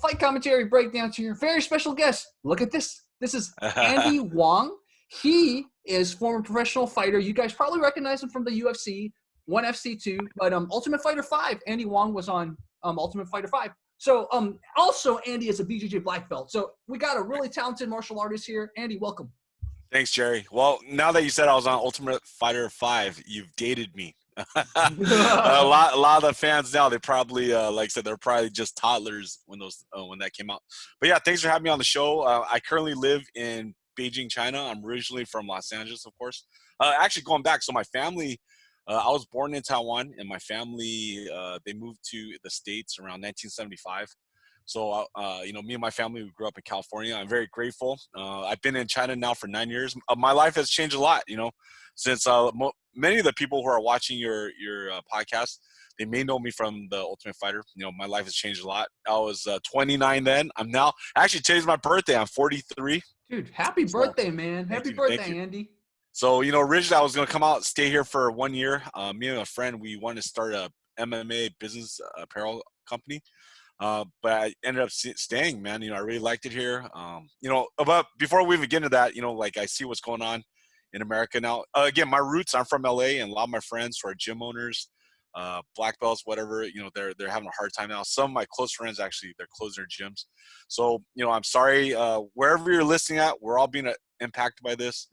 fight commentary breakdown to your very special guest. Look at this. This is Andy Wang. He is former professional fighter. You guys probably recognize him from the UFC, ONE FC2, but Ultimate Fighter 5. Andy Wang was on Ultimate Fighter 5. So also Andy is a BJJ black belt. So we got a really talented martial artist here. Andy, welcome. Thanks, Jerry. Well, now that you said I was on Ultimate Fighter 5, you've dated me. a lot of the fans now, they probably, like I said, they're probably just toddlers when that came out. But yeah, thanks for having me on the show. I currently live in Beijing, China. I'm originally from Los Angeles, of course. Actually, going back, so my family, I was born in Taiwan, and my family, they moved to the States around 1975. So, me and my family, we grew up in California. I'm very grateful. I've been in China now for 9 years. My life has changed a lot, since many of the people who are watching your podcast, they may know me from the Ultimate Fighter. My life has changed a lot. I was 29 then. I'm now, actually, today's my birthday. I'm 43. Dude, happy birthday, man. Happy birthday, Andy. So, originally I was going to come out, stay here for 1 year. Me and a friend, we wanted to start a MMA business apparel company. But I ended up staying, man. I really liked it here. But before we even get into that, I see what's going on in America now. Again, my roots, I'm from LA, and a lot of my friends who are gym owners, black belts, whatever, they're having a hard time now. Some of my close friends, actually, they're closing their gyms. So, I'm sorry, wherever you're listening at, we're all being impacted by this.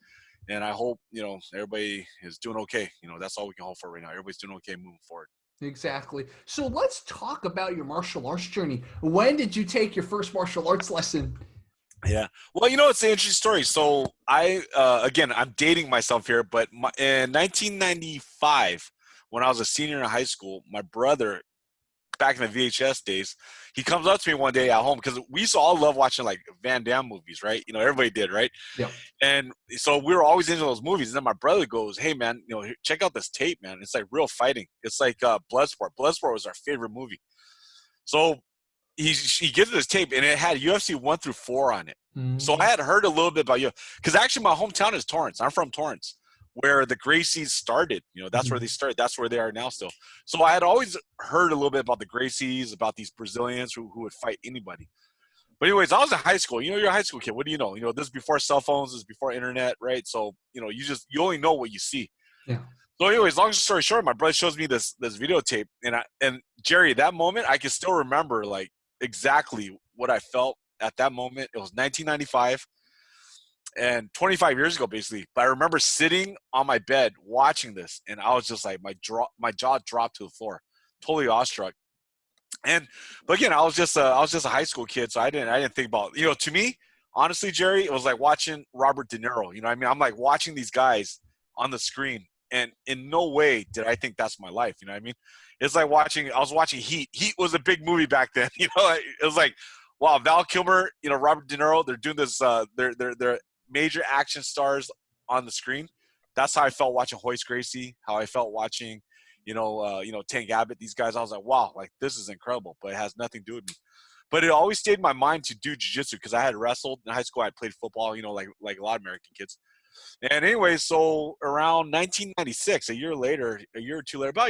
And I hope, everybody is doing okay. That's all we can hope for right now. Everybody's doing okay moving forward. Exactly. So let's talk about your martial arts journey. When did you take your first martial arts lesson? Yeah. Well, it's an interesting story. So I'm dating myself here, but in 1995, when I was a senior in high school, my brother, back in the VHS days, he comes up to me one day at home, because we used to all love watching like Van Damme movies, right? Everybody did, right? Yeah. And so we were always into those movies. And then my brother goes, "Hey man, check out this tape, man. It's like real fighting. It's like Bloodsport. Bloodsport was our favorite movie." So he gives me this tape, and it had UFC 1 through 4 on it. Mm-hmm. So I had heard a little bit about because actually my hometown is Torrance. I'm from Torrance, where the Gracies started. That's where they started. That's where they are now still. So I had always heard a little bit about the Gracies, about these Brazilians who would fight anybody. But anyways, I was in high school. You're a high school kid. What do you know? This is before cell phones. This is before internet, right? So, you only know what you see. Yeah. So anyways, long story short, my brother shows me this videotape. And Jerry, that moment, I can still remember, like, exactly what I felt at that moment. It was 1995. And 25 years ago, basically. But I remember sitting on my bed watching this, and I was just like, my jaw dropped to the floor, totally awestruck. But again, I was just a high school kid, so I didn't think about, to me, honestly, Jerry, it was like watching Robert De Niro. I'm like watching these guys on the screen, and in no way did I think that's my life. It's like I was watching Heat. Heat was a big movie back then. It was like, wow, Val Kilmer, Robert De Niro, they're doing this. They're major action stars on the screen. That's how I felt watching Hoist Gracie, how I felt watching, Tank Abbott, these guys. I was like, wow, like this is incredible, but it has nothing to do with me. But it always stayed in my mind to do jiu-jitsu, because I had wrestled in high school. I played football, like a lot of American kids. And anyway, so around 1996, about a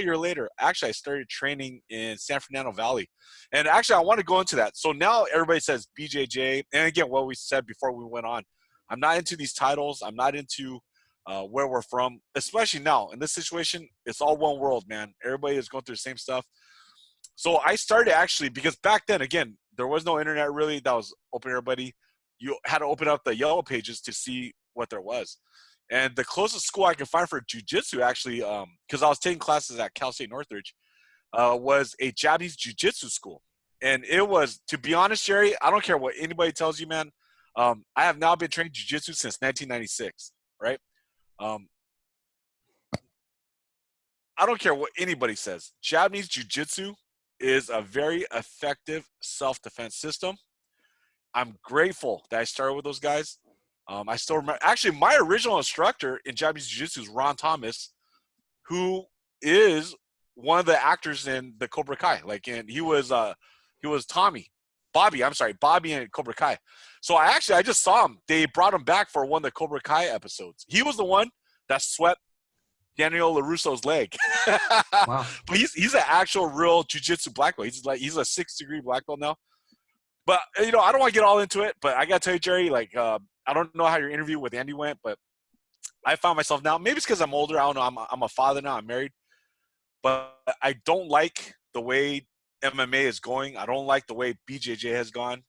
year later, actually I started training in San Fernando Valley. And actually I want to go into that. So now everybody says BJJ. And again, what we said before we went on, I'm not into these titles. I'm not into where we're from, especially now. In this situation, it's all one world, man. Everybody is going through the same stuff. So I started actually, because back then, again, there was no internet really that was open to everybody. You had to open up the yellow pages to see what there was. And the closest school I could find for jiu-jitsu, actually, because I was taking classes at Cal State Northridge, was a Japanese jiu-jitsu school. And it was, to be honest, Jerry, I don't care what anybody tells you, man. I have now been training jiu-jitsu since 1996, right? I don't care what anybody says. Japanese jiu-jitsu is a very effective self-defense system. I'm grateful that I started with those guys. I still remember, actually, my original instructor in Japanese jiu-jitsu is Ron Thomas, who is one of the actors in the Cobra Kai. And he was Bobby in Cobra Kai. So I just saw him. They brought him back for one of the Cobra Kai episodes. He was the one that swept Daniel LaRusso's leg. Wow. But he's an actual real jiu-jitsu black belt. He's a 6th degree black belt now. But I don't want to get all into it. But I gotta tell you, Jerry, like I don't know how your interview with Andy went, but I found myself now. Maybe it's because I'm older. I don't know. I'm a father now. I'm married, but I don't like the way MMA is going. I don't like the way BJJ has gone.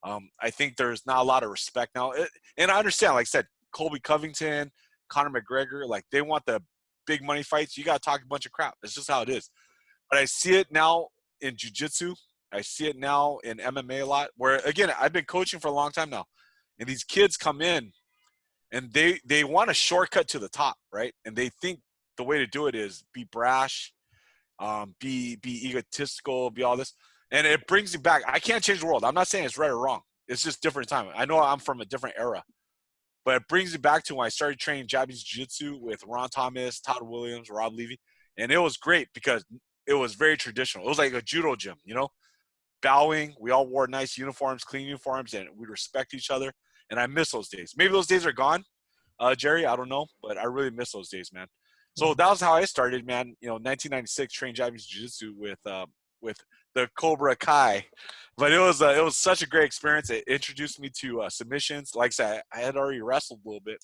I think there's not a lot of respect now. And I understand, like I said, Colby Covington, Conor McGregor, like they want the big money fights. You got to talk a bunch of crap. It's just how it is. But I see it now in Jiu Jitsu. I see it now in MMA a lot, where, again, I've been coaching for a long time now. And these kids come in and they want a shortcut to the top, right? And they think the way to do it is be brash, be egotistical, be all this. And it brings you back. I can't change the world. I'm not saying it's right or wrong. It's just different time. I know I'm from a different era. But it brings me back to when I started training Japanese Jiu-Jitsu with Ron Thomas, Todd Williams, Rob Levy. And it was great because it was very traditional. It was like a judo gym, bowing. We all wore nice uniforms, clean uniforms, and we respect each other. And I miss those days. Maybe those days are gone, Jerry. I don't know. But I really miss those days, man. So that was how I started, man. 1996, trained Japanese Jiu-Jitsu with the Cobra Kai. But it was such a great experience. It introduced me to submissions. Like I said, I had already wrestled a little bit.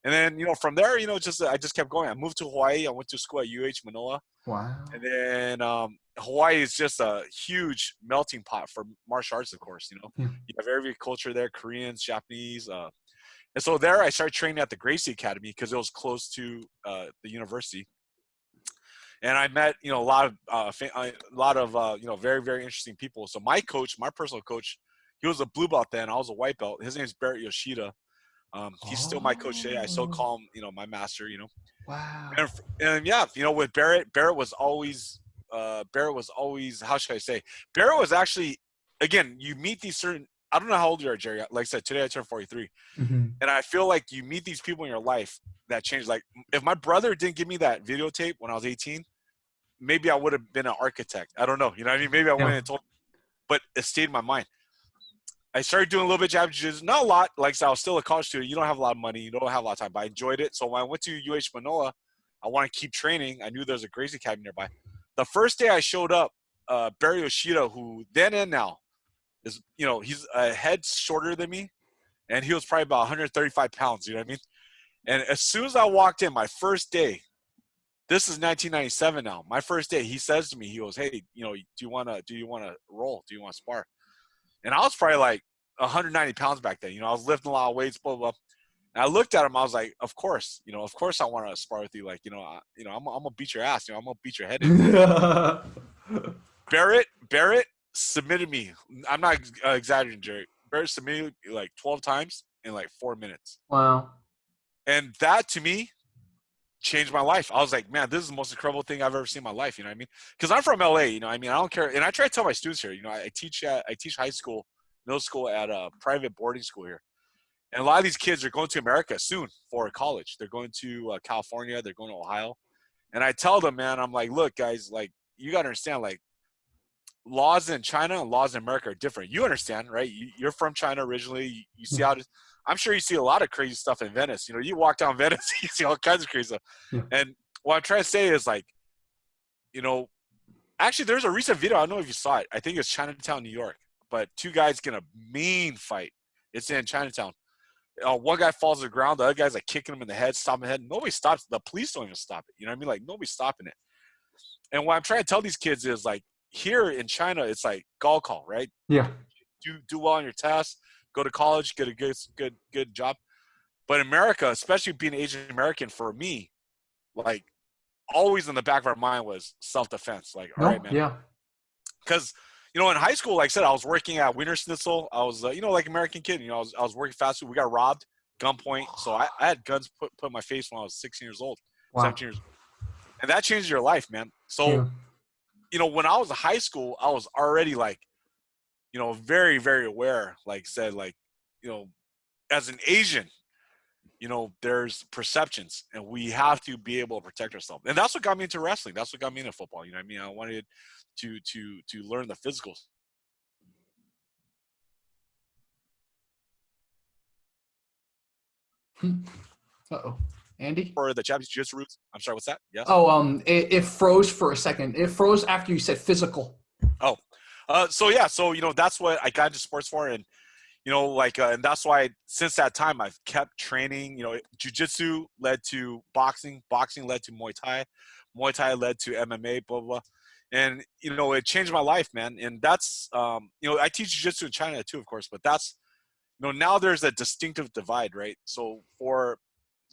And then, from there, I just kept going. I moved to Hawaii. I went to school at Manoa. Wow. And then Hawaii is just a huge melting pot for martial arts, of course. Yeah. You have every culture there, Koreans, Japanese. And so there I started training at the Gracie Academy because it was close to the university. And I met, a lot of very, very interesting people. So my personal coach, he was a blue belt then. I was a white belt. His name is Barrett Yoshida. He's still my coach today. I still call him, my master, Wow. And yeah, with Barrett was always, how should I say? Barrett was actually, again, you meet these certain, I don't know how old you are, Jerry. Like I said, today I turned 43. Mm-hmm. And I feel like you meet these people in your life that change. Like if my brother didn't give me that videotape when I was 18, maybe I would have been an architect. I don't know. You know what I mean? Maybe I went and told, but it stayed in my mind. I started doing a little bit of Japanese Jiu-Jitsu, not a lot. Like I said, I was still a college student. You don't have a lot of money. You don't have a lot of time, but I enjoyed it. So when I went to Manoa, I want to keep training. I knew there was a Gracie Academy nearby. The first day I showed up, Barry Yoshida, who then and now is, he's a head shorter than me, and he was probably about 135 pounds. You know what I mean? And as soon as I walked in, my first day, this is 1997 now. My first day, he says to me, he goes, "Hey, do you want to roll? Do you want to spar?" And I was probably like 190 pounds back then. I was lifting a lot of weights, blah, blah, blah. And I looked at him. I was like, of course I want to spar with you. Like, I'm going to beat your ass. I'm going to beat your head in. Barrett submitted me. I'm not exaggerating, Jerry. Barrett submitted me like 12 times in like 4 minutes. Wow. And that, to me, changed my life. I was like, man, this is the most incredible thing I've ever seen in my life. You know what I mean? Because I'm from LA. I don't care. And I try to tell my students here. I teach high school, middle school at a private boarding school here. And a lot of these kids are going to America soon for college. They're going to California. They're going to Ohio. And I tell them, man, I'm like, look, guys, like you got to understand, like laws in China and laws in America are different. You understand, right? You're from China originally. You see how it is. I'm sure you see a lot of crazy stuff in Venice. You walk down Venice, you see all kinds of crazy stuff. Yeah. And what I'm trying to say is like, actually there's a recent video. I don't know if you saw it. I think it's Chinatown, New York. But two guys get a mean fight. It's in Chinatown. One guy falls to the ground. The other guy's like kicking him in the head, stomping the head. Nobody stops. The police don't even stop it. You know what I mean? Like nobody's stopping it. And what I'm trying to tell these kids is like here in China, it's like gall call, right? Yeah. Do well on your tests. Go to college, get a good job. But America, especially being Asian American, for me, like always in the back of our mind was self-defense. Like, all right, man. Yeah. Because, in high school, like I said, I was working at Wiener Schnitzel. I was, like American kid. I was working fast food. We got robbed, gunpoint. So I had guns put in my face when I was 16 years old, 17 years old. And that changed your life, man. So, when I was in high school, I was already like, very, very aware, like said, like, as an Asian, there's perceptions and we have to be able to protect ourselves. And that's what got me into wrestling. That's what got me into football. You know what I mean? I wanted to learn the physicals. Uh-oh. Andy? For the Japanese Jiu-Jitsu roots. I'm sorry, what's that? Yes? Oh, it froze for a second. It froze after you said physical. Oh, So yeah, so that's what I got into sports for, and and that's why since that time I've kept training. Jiu-jitsu led to boxing, boxing led to Muay Thai, Muay Thai led to MMA, blah blah, blah. And it changed my life, man. And that's I teach jiu-jitsu in China too, of course, but that's now there's a distinctive divide, right? So for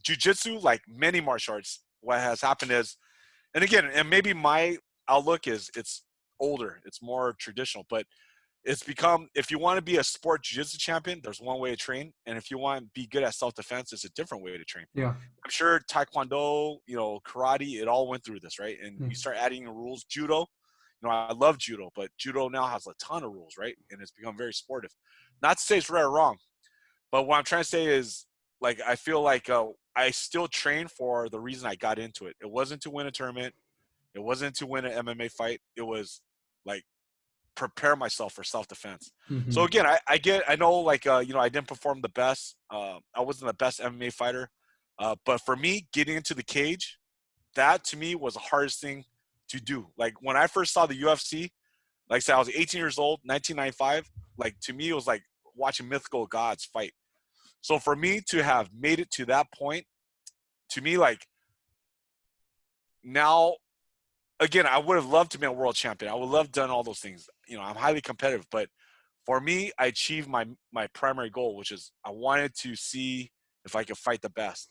jiu-jitsu, like many martial arts, what has happened is, and again, and maybe my outlook is it's older, it's more traditional, but it's become, if you want to be a sport jiu-jitsu champion, there's one way to train, and if you want to be good at self-defense, it's a different way to train. Yeah. I'm sure taekwondo, karate, it all went through this, right? And Yeah. you start adding rules. Judo, I love judo, but judo now has a ton of rules, right? And it's become very sportive. Not to say it's right or wrong, but what I'm trying to say is, like, I feel like I still train for the reason I got into it. It wasn't to win a tournament. It wasn't to win an MMA fight. It was like prepare myself for self-defense. Mm-hmm. So again, I know, like, I didn't perform the best. I wasn't the best MMA fighter. But for me, getting into the cage, that to me was the hardest thing to do. Like when I first saw the UFC, like I said, I was 18 years old, 1995. Like to me, it was like watching mythical gods fight. So for me to have made it to that point, to me, like now, again, I would have loved to be a world champion. I would love done all those things. I'm highly competitive, but for me, I achieved my primary goal, which is I wanted to see if I could fight the best.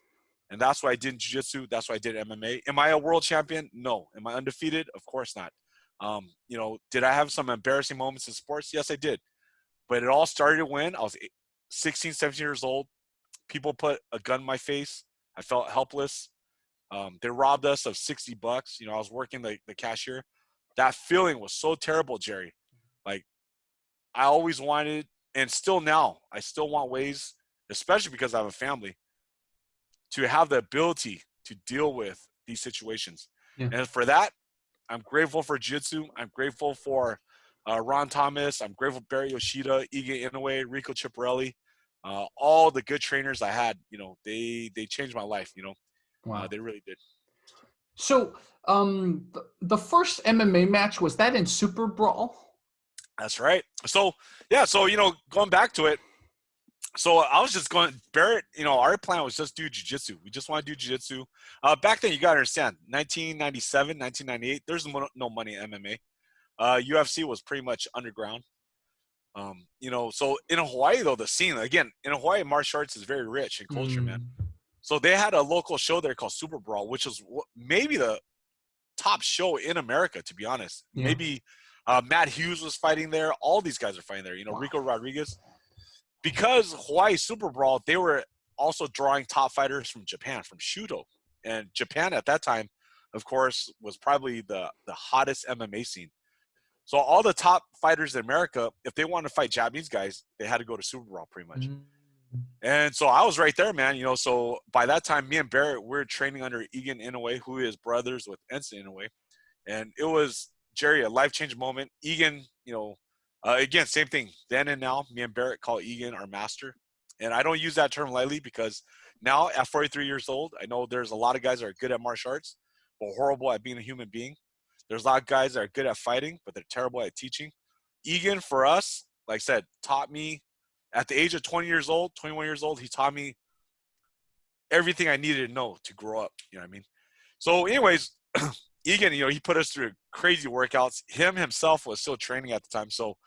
And that's why I did jiu-jitsu. That's why I did MMA. Am I a world champion? No. Am I undefeated? Of course not. Did I have some embarrassing moments in sports? Yes, I did. But it all started when I was 16, 17 years old. People put a gun in my face. I felt helpless. They robbed us of $60. I was working the cashier. That feeling was so terrible, Jerry. Like, I always wanted, and still now, I still want ways, especially because I have a family, to have the ability to deal with these situations. Yeah. And for that, I'm grateful for jiu-jitsu. I'm grateful for Ron Thomas. I'm grateful for Barry Yoshida, Iga Inoue, Rico Chiapparelli, all the good trainers I had. They changed my life. Wow. They really did. So, the first MMA match, was that in Super Brawl? That's right. So, yeah. So, going back to it. So I was just going, Barrett, our plan was just do jiu-jitsu. We just want to do jiu-jitsu. Back then, you got to understand, 1997, 1998, there's no money in MMA. UFC was pretty much underground. So in Hawaii, though, the scene, again, in Hawaii, martial arts is very rich in culture, man. So they had a local show there called Super Brawl, which was maybe the top show in America, to be honest. Yeah. Maybe Matt Hughes was fighting there. All these guys are fighting there. Wow. Rico Rodriguez. Because Hawaii Super Brawl, they were also drawing top fighters from Japan, from Shudo. And Japan at that time, of course, was probably the hottest MMA scene. So all the top fighters in America, if they wanted to fight Japanese guys, they had to go to Super Brawl pretty much. And so I was right there, man. So by that time, me and Barrett, we're training under Iga Inoue, who is brothers with Enson Inoue. And it was, Jerry, a life-changing moment. Egan, again, same thing. Then and now, me and Barrett call Egan our master. And I don't use that term lightly because now at 43 years old, I know there's a lot of guys that are good at martial arts, but horrible at being a human being. There's a lot of guys that are good at fighting, but they're terrible at teaching. Egan, for us, like I said, taught me at the age of 20 years old, 21 years old, he taught me everything I needed to know to grow up. You know what I mean? So anyways, Egan, he put us through crazy workouts. Himself was still training at the time. So,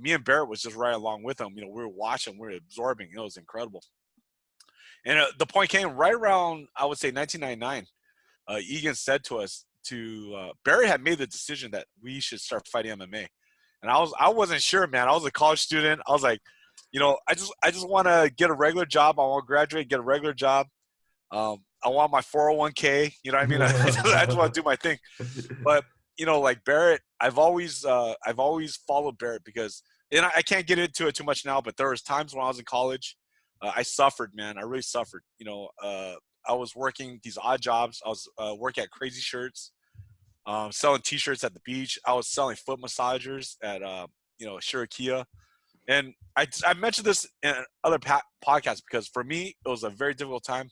me and Barrett was just right along with him. We were watching, we were absorbing. It was incredible. And the point came right around, I would say, 1999. Egan said to us, Barrett had made the decision that we should start fighting MMA. And I wasn't sure, man. I was a college student. I was like, I just want to get a regular job. I want to graduate, get a regular job. I want my 401k. You know what I mean? I just want to do my thing. But like Barrett, I've always followed Barrett because, and I can't get into it too much now, but there was times when I was in college, I suffered, man. I really suffered. I was working these odd jobs. I was working at Crazy Shirts, selling T-shirts at the beach. I was selling foot massagers at Shirakia. And I mentioned this in other podcasts because for me, it was a very difficult time.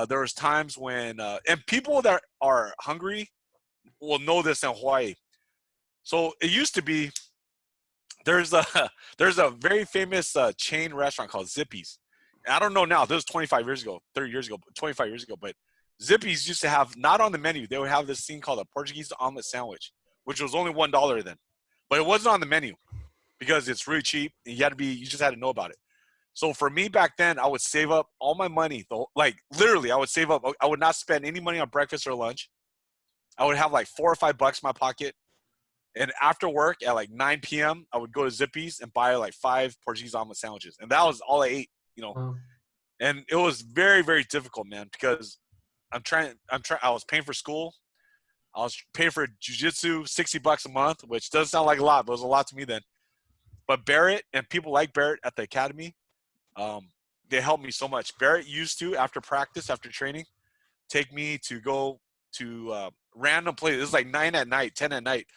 There was times when, and people that are hungry will know this in Hawaii. So it used to be there's a there's a very famous chain restaurant called Zippy's. I don't know now. This was 25 years ago, 30 years ago, 25 years ago. But Zippy's used to have, not on the menu, they would have this thing called a Portuguese omelet sandwich, which was only $1 then. But it wasn't on the menu because it's really cheap. And you just had to know about it. So for me back then, I would save up all my money. Like literally, I would save up. I would not spend any money on breakfast or lunch. I would have like $4 or $5 in my pocket. And after work at like 9 p.m., I would go to Zippy's and buy like 5 Portuguese omelet sandwiches. And that was all I ate, you know. Wow. And it was very, very difficult, man, because I was paying for school. I was paying for jiu-jitsu, $60 a month, which doesn't sound like a lot, but it was a lot to me then. But Barrett and people like Barrett at the academy, they helped me so much. Barrett used to, after practice, after training, take me to go to random places. It was like 9 at night, 10 at night.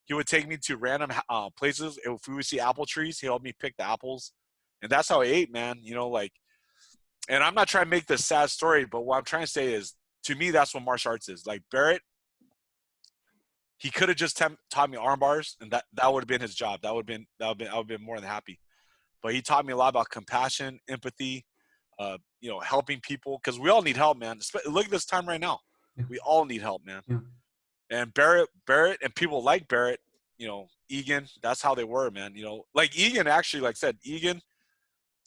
He would take me to random places. If we would see apple trees, he helped me pick the apples. And that's how I ate, man. You know, like, and I'm not trying to make this sad story, but what I'm trying to say is, to me, that's what martial arts is. Like Barrett, he could have just taught me arm bars, and that would have been his job. I would have been more than happy. But he taught me a lot about compassion, empathy, you know, helping people, because we all need help, man. Look at this time right now. Yeah. We all need help, man. Yeah. And Barrett, and people like Barrett, you know, Egan, that's how they were, man. You know, like Egan, actually, like I said, Egan,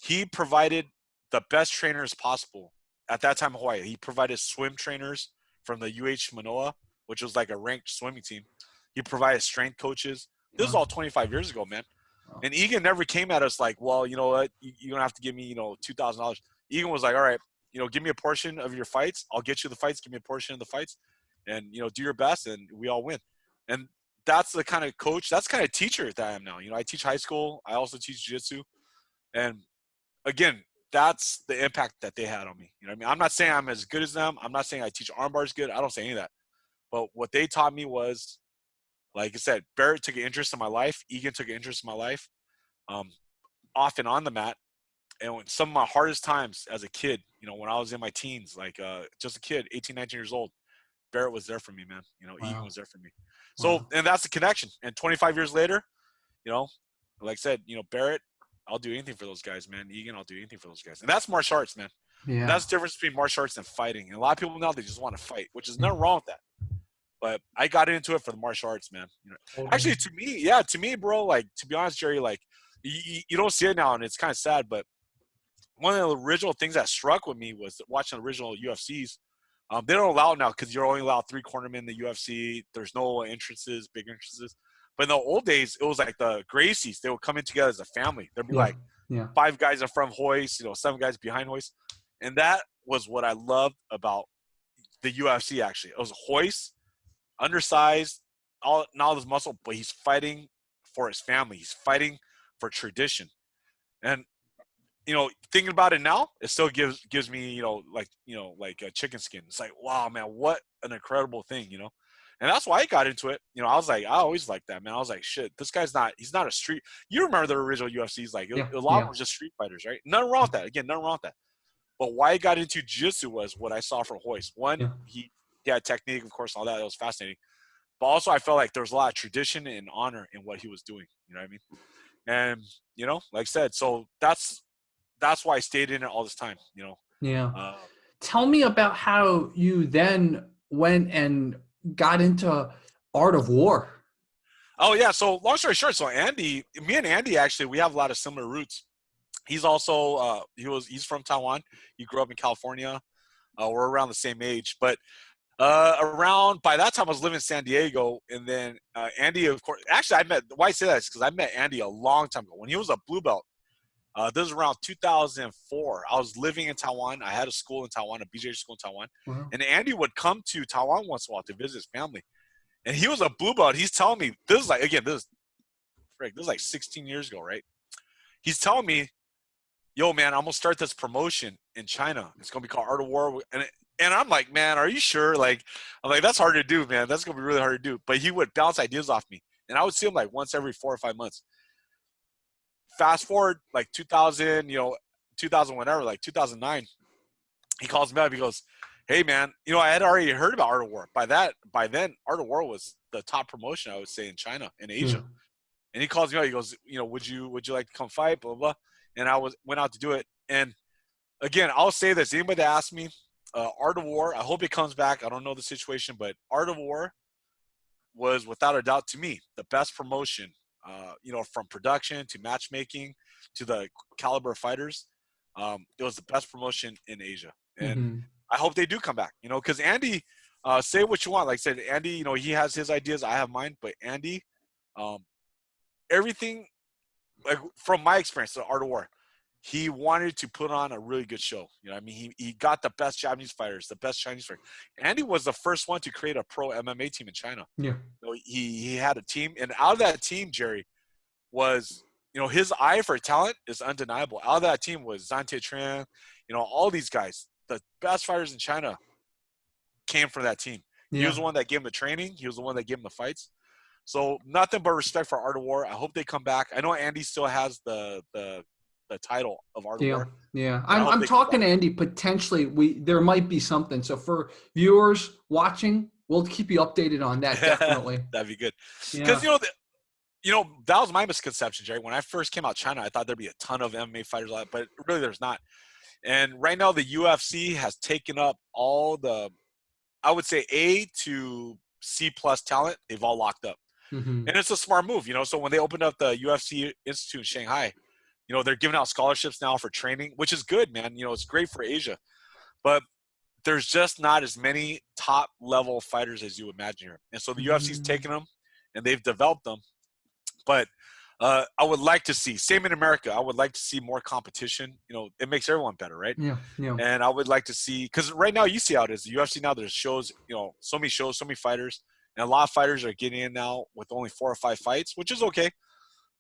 he provided the best trainers possible at that time in Hawaii. He provided swim trainers from the UH Manoa, which was like a ranked swimming team. He provided strength coaches. This is all 25 years ago, man. And Egan never came at us like, well, you know what, you don't have to give me, you know, $2,000. Egan was like, all right, you know, give me a portion of your fights. I'll get you the fights. Give me a portion of the fights. And, you know, do your best, and we all win. And that's the kind of coach, that's the kind of teacher that I am now. You know, I teach high school. I also teach jiu-jitsu. And, again, that's the impact that they had on me. You know what I mean? I'm not saying I'm as good as them. I'm not saying I teach arm bars good. I don't say any of that. But what they taught me was, like I said, Barrett took an interest in my life. Egan took an interest in my life, off and on the mat. And when some of my hardest times as a kid, you know, when I was in my teens, like just a kid, 18, 19 years old, Barrett was there for me, man. You know, Egan was there for me. So, and that's the connection. And 25 years later, you know, like I said, you know, Barrett, I'll do anything for those guys, man. Egan, I'll do anything for those guys. And that's martial arts, man. Yeah. And that's the difference between martial arts and fighting. And a lot of people now, they just want to fight, which is nothing wrong with that. But I got into it for the martial arts, man. You know, actually, to me, bro, like, to be honest, Jerry, like, you don't see it now, and it's kind of sad, but one of the original things that struck with me was watching the original UFCs. They don't allow it now because you're only allowed 3 cornermen in the UFC. There's no entrances, big entrances. But in the old days, it was like the Gracies. They would come in together as a family. There'd be 5 guys in front of Hoist, you know, 7 guys behind Hoist. And that was what I loved about the UFC, actually. It was Hoist, undersized, not all this muscle, but he's fighting for his family. He's fighting for tradition. And, you know, thinking about it now, it still gives me, you know, like a chicken skin. It's like, wow, man, what an incredible thing, you know? And that's why I got into it. You know, I was like, I always liked that, man. I was like, shit, this guy's he's not a street. You remember the original UFCs, like, a lot of them were just street fighters, right? Nothing wrong with that. Again, nothing wrong with that. But why I got into jiu-jitsu was what I saw from Hoist. One, he had technique, of course, all that. It was fascinating. But also I felt like there was a lot of tradition and honor in what he was doing. You know what I mean? And, you know, like I said, so that's why I stayed in it all this time, you know. Yeah. Tell me about how you then went and got into Art of War. Oh, yeah. So long story short, so me and Andy, actually, we have a lot of similar roots. He's also, he's from Taiwan. He grew up in California. We're around the same age. But by that time, I was living in San Diego. And then Andy, of course, actually, why I say that is because I met Andy a long time ago when he was a blue belt. This was around 2004. I was living in Taiwan. I had a school in Taiwan, a BJ school in Taiwan. Wow. And Andy would come to Taiwan once in a while to visit his family. And he was a blue belt. He's telling me, this is like 16 years ago, right? He's telling me, yo, man, I'm going to start this promotion in China. It's going to be called Art of War. And I'm like, man, are you sure? Like, I'm like, that's hard to do, man. That's going to be really hard to do. But he would bounce ideas off me. And I would see him like once every 4 or 5 months. Fast forward like 2000, 2000, whatever, like 2009, he calls me up. He goes, hey, man, I had already heard about Art of War. By then, Art of War was the top promotion, I would say, in China, in Asia. And he calls me out. He goes, would you like to come fight? Blah, blah, blah. And I went out to do it. And again, I'll say this. Anybody that asks me, Art of War, I hope it comes back. I don't know the situation, but Art of War was without a doubt to me the best promotion, from production to matchmaking to the caliber of fighters. It was the best promotion in Asia. And I hope they do come back, because Andy, say what you want. Like I said, Andy, he has his ideas. I have mine. But Andy, everything, like from my experience, the Art of War, he wanted to put on a really good show. He got the best Japanese fighters, the best Chinese fighters. Andy was the first one to create a pro MMA team in China. Yeah. He had a team, and out of that team, Jerry, was, his eye for talent is undeniable. Out of that team was Zhang Tran, all these guys, the best fighters in China came from that team. Yeah. He was the one that gave him the training. He was the one that gave him the fights. So nothing but respect for Art of War. I hope they come back. I know Andy still has the title of Art of War. Yeah. I'm talking to Andy. Potentially, there might be something. So for viewers watching, we'll keep you updated on that. Definitely. That'd be good. Because that was my misconception, Jerry. When I first came out of China, I thought there'd be a ton of MMA fighters, but really there's not. And right now the UFC has taken up all the, I would say, A to C plus talent. They've all locked up. And it's a smart move, So when they opened up the UFC Institute in Shanghai, they're giving out scholarships now for training, which is good, man. It's great for Asia. But there's just not as many top-level fighters as you imagine here. And so the UFC's taken them, and they've developed them. But I would like to see, same in America, I would like to see more competition. It makes everyone better, right? Yeah. And I would like to see, because right now you see how it is. The UFC now, there's shows, so many shows, so many fighters. And a lot of fighters are getting in now with only 4 or 5 fights, which is okay.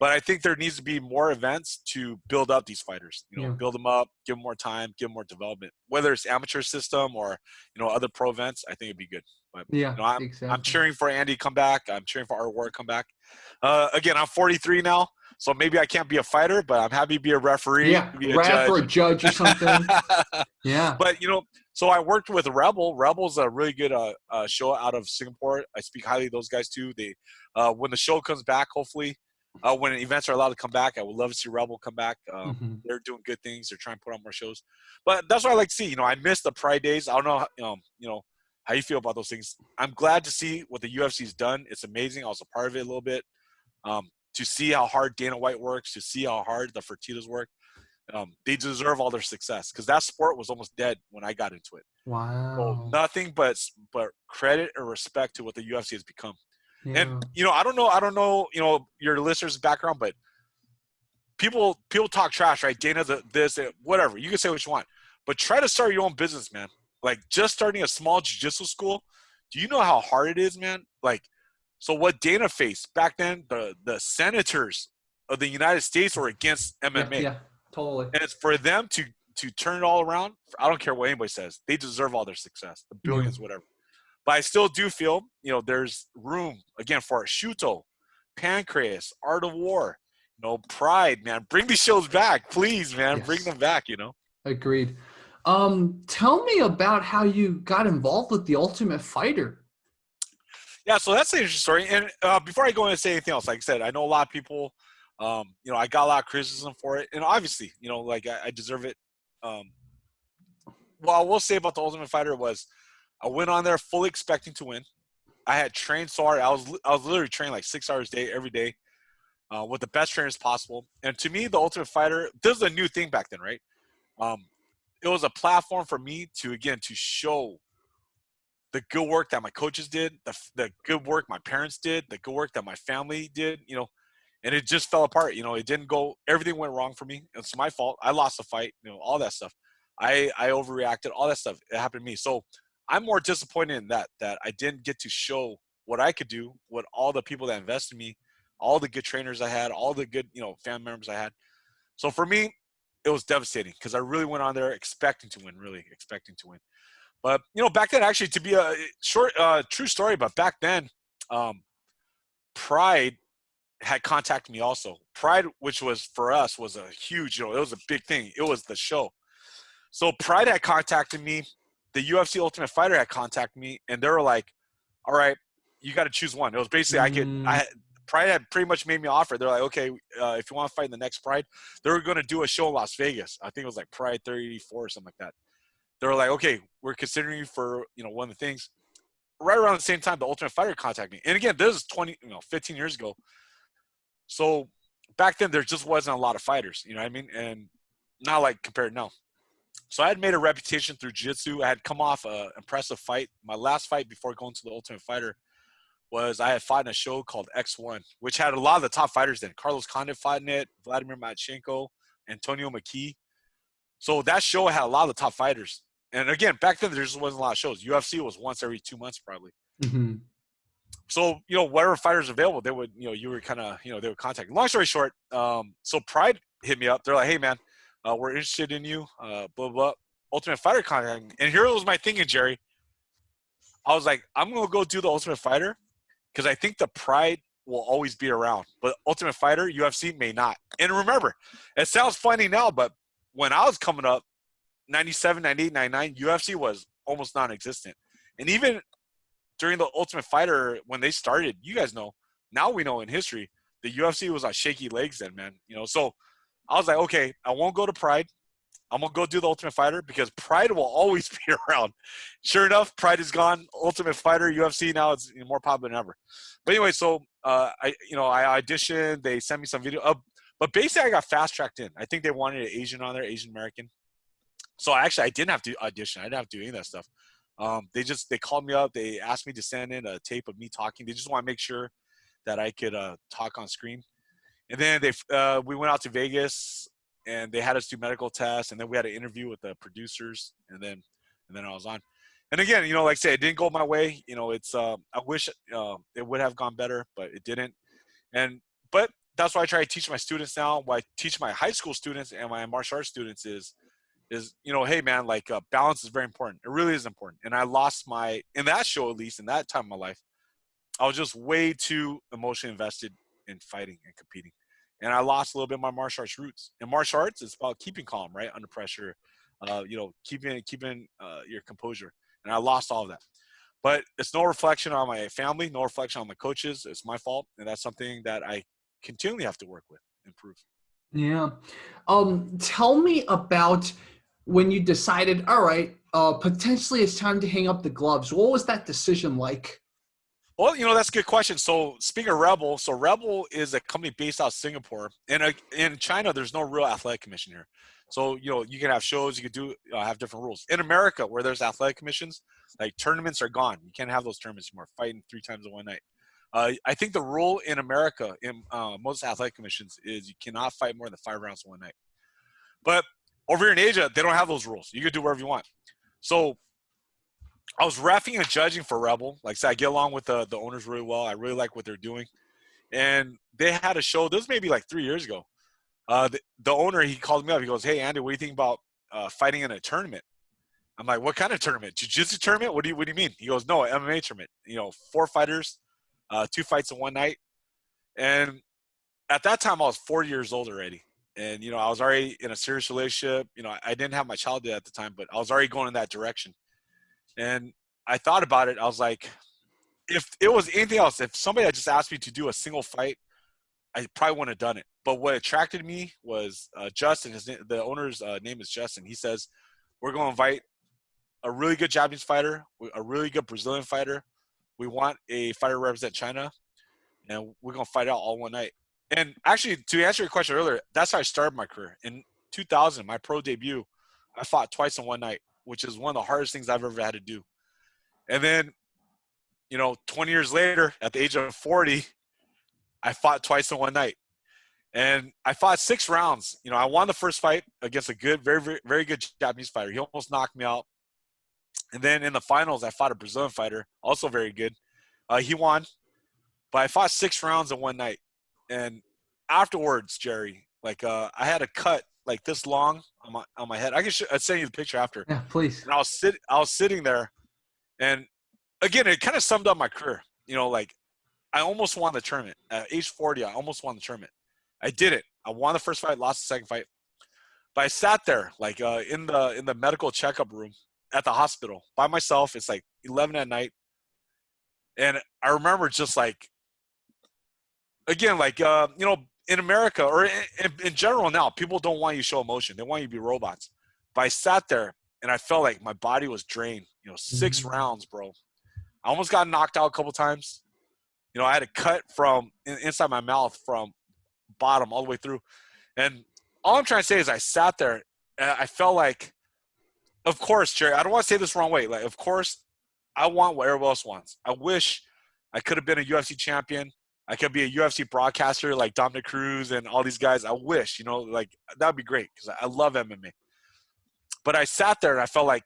But I think there needs to be more events to build up these fighters. Build them up, give them more time, give them more development. Whether it's amateur system or other pro events, I think it'd be good. But exactly. I'm cheering for Andy to come back. I'm cheering for Art War to come back. Again, I'm 43 now, so maybe I can't be a fighter, but I'm happy to be a referee. Yeah, be a ref judge. or a judge or something. Yeah. But so I worked with Rebel. Rebel's a really good show out of Singapore. I speak highly of those guys too. They when the show comes back, hopefully. When events are allowed to come back, I would love to see Rebel come back. They're doing good things. They're trying to put on more shows. But that's what I like to see. I miss the Pride days. I don't know, how you feel about those things. I'm glad to see what the UFC's done. It's amazing. I was a part of it a little bit. To see how hard Dana White works, to see how hard the Fertittas work. They deserve all their success because that sport was almost dead when I got into it. Wow. So nothing but credit and respect to what the UFC has become. Yeah. And I don't know, your listeners' background, but people talk trash, right? Dana, this, whatever. You can say what you want, but try to start your own business, man. Like just starting a small jiu-jitsu school. Do you know how hard it is, man? Like, so what Dana faced back then, the senators of the United States were against MMA. Yeah, totally. And it's for them to turn it all around. I don't care what anybody says. They deserve all their success, the billions, whatever. But I still do feel, there's room, again, for Shuto, Pancreas, Art of War, Pride, man. Bring these shows back, please, man. Yes. Bring them back, Agreed. Tell me about how you got involved with the Ultimate Fighter. Yeah, so that's an interesting story. And before I go in and say anything else, like I said, I know a lot of people, I got a lot of criticism for it. And obviously, I deserve it. What I will say about the Ultimate Fighter was I went on there fully expecting to win. I had trained so hard. I was literally training like 6 hours a day, every day, with the best trainers possible. And to me, the Ultimate Fighter, this was a new thing back then, right? It was a platform for me to show the good work that my coaches did, the good work my parents did, the good work that my family did, and it just fell apart. It didn't go, everything went wrong for me. It's my fault. I lost the fight, all that stuff. I overreacted, all that stuff. It happened to me. So I'm more disappointed in that I didn't get to show what I could do, what all the people that invested in me, all the good trainers I had, all the good, family members I had. So for me, it was devastating because I really went on there expecting to win, really expecting to win. But, back then, actually, to be a short, true story, but back then, Pride had contacted me also. Pride, which was for us, was a huge, it was a big thing. It was the show. So Pride had contacted me. The UFC Ultimate Fighter had contacted me, and they were like, all right, you got to choose one. It was basically Pride had pretty much made me an offer. They're like, okay, if you want to fight in the next Pride, they were going to do a show in Las Vegas. I think it was like Pride 34 or something like that. They were like, okay, we're considering you for, one of the things. Right around the same time, the Ultimate Fighter contacted me. And again, this is 15 years ago. So back then, there just wasn't a lot of fighters, you know what I mean? And not like compared now. So I had made a reputation through Jiu-Jitsu. I had come off an impressive fight. My last fight before going to the Ultimate Fighter was I had fought in a show called X1, which had a lot of the top fighters then. Carlos Condit fought in it, Vladimir Matchenko, Antonio McKee. So that show had a lot of the top fighters. And again, back then, there just wasn't a lot of shows. UFC was once every 2 months probably. Mm-hmm. So, whatever fighters available, they would, you were kind of, they would contact you. Long story short, so Pride hit me up. They're like, hey, man, we're interested in you, blah, blah. Ultimate Fighter contacting me. And here was my thinking, Jerry. I was like, I'm going to go do the Ultimate Fighter because I think the Pride will always be around. But Ultimate Fighter, UFC may not. And remember, it sounds funny now, but when I was coming up, 97, 98, 99, UFC was almost non-existent. And even during the Ultimate Fighter, when they started, you guys know, now we know in history, the UFC was on shaky legs then, man. So I was like, okay, I won't go to Pride. I'm going to go do the Ultimate Fighter because Pride will always be around. Sure enough, Pride is gone. Ultimate Fighter, UFC, now it's more popular than ever. But anyway, so I auditioned. They sent me some video. But basically, I got fast-tracked in. I think they wanted an Asian on there, Asian American. So I didn't have to audition. I didn't have to do any of that stuff. They called me up. They asked me to send in a tape of me talking. They just want to make sure that I could talk on screen. And then we went out to Vegas, and they had us do medical tests, and then we had an interview with the producers, and then I was on. And again, like I said, it didn't go my way. It's I wish it would have gone better, but it didn't. But that's why I try to teach my students now. What I teach my high school students and my martial arts students is hey man, like balance is very important. It really is important. And I lost in that show, at least in that time of my life, I was just way too emotionally invested in fighting and competing. And I lost a little bit of my martial arts roots. And martial arts is about keeping calm, right? Under pressure, keeping your composure. And I lost all of that. But it's no reflection on my family, no reflection on my coaches. It's my fault. And that's something that I continually have to work with, improve. Yeah. Tell me about when you decided, all right, potentially it's time to hang up the gloves. What was that decision like? Well, that's a good question. So speaking of Rebel, so Rebel is a company based out of Singapore. And in China, there's no real athletic commission here. So, you can have shows, you could have different rules. In America, where there's athletic commissions, like tournaments are gone. You can't have those tournaments anymore, fighting 3 times in one night. I think the rule in America, in most athletic commissions, is you cannot fight more than 5 rounds in one night. But over here in Asia, they don't have those rules. You can do whatever you want. So I was reffing and judging for Rebel. Like I said, I get along with the owners really well. I really like what they're doing. And they had a show. This was maybe like 3 years ago. The owner, he called me up. He goes, hey, Andy, what do you think about fighting in a tournament? I'm like, what kind of tournament? Jiu-Jitsu tournament? What do you mean? He goes, no, MMA tournament. 4 fighters, 2 fights in one night. And at that time, I was 40 years old already. And, I was already in a serious relationship. I didn't have my child yet at the time, but I was already going in that direction. And I thought about it. I was like, if it was anything else, if somebody had just asked me to do a single fight, I probably wouldn't have done it. But what attracted me was Justin. The owner's name is Justin. He says, we're going to invite a really good Japanese fighter, a really good Brazilian fighter. We want a fighter to represent China, and we're going to fight out all one night. And actually, to answer your question earlier, that's how I started my career. In 2000, my pro debut, I fought twice in one night, which is one of the hardest things I've ever had to do. And then, 20 years later, at the age of 40, I fought twice in one night. And I fought 6 rounds. I won the first fight against a good, very, very, very good Japanese fighter. He almost knocked me out. And then in the finals, I fought a Brazilian fighter, also very good. He won. But I fought 6 rounds in one night. And afterwards, Jerry, like I had a cut like this long on my head. I'd send you the picture after. Yeah, please. And I was sitting there, and again, it kind of summed up my career. Like I almost won the tournament at age 40. I almost won the tournament. I did it. I won the first fight, lost the second fight. But I sat there like in the medical checkup room at the hospital by myself. It's like 11 at night, and I remember just like again, like, in America or in general now, people don't want you to show emotion. They want you to be robots. But I sat there and I felt like my body was drained. 6 rounds, bro. I almost got knocked out a couple times. I had a cut from inside my mouth from bottom all the way through. And all I'm trying to say is I sat there and I felt like, of course, Jerry, I don't want to say this the wrong way. Like, of course, I want what everyone else wants. I wish I could have been a UFC champion. I could be a UFC broadcaster like Dominic Cruz and all these guys. I wish, like that would be great because I love MMA. But I sat there and I felt like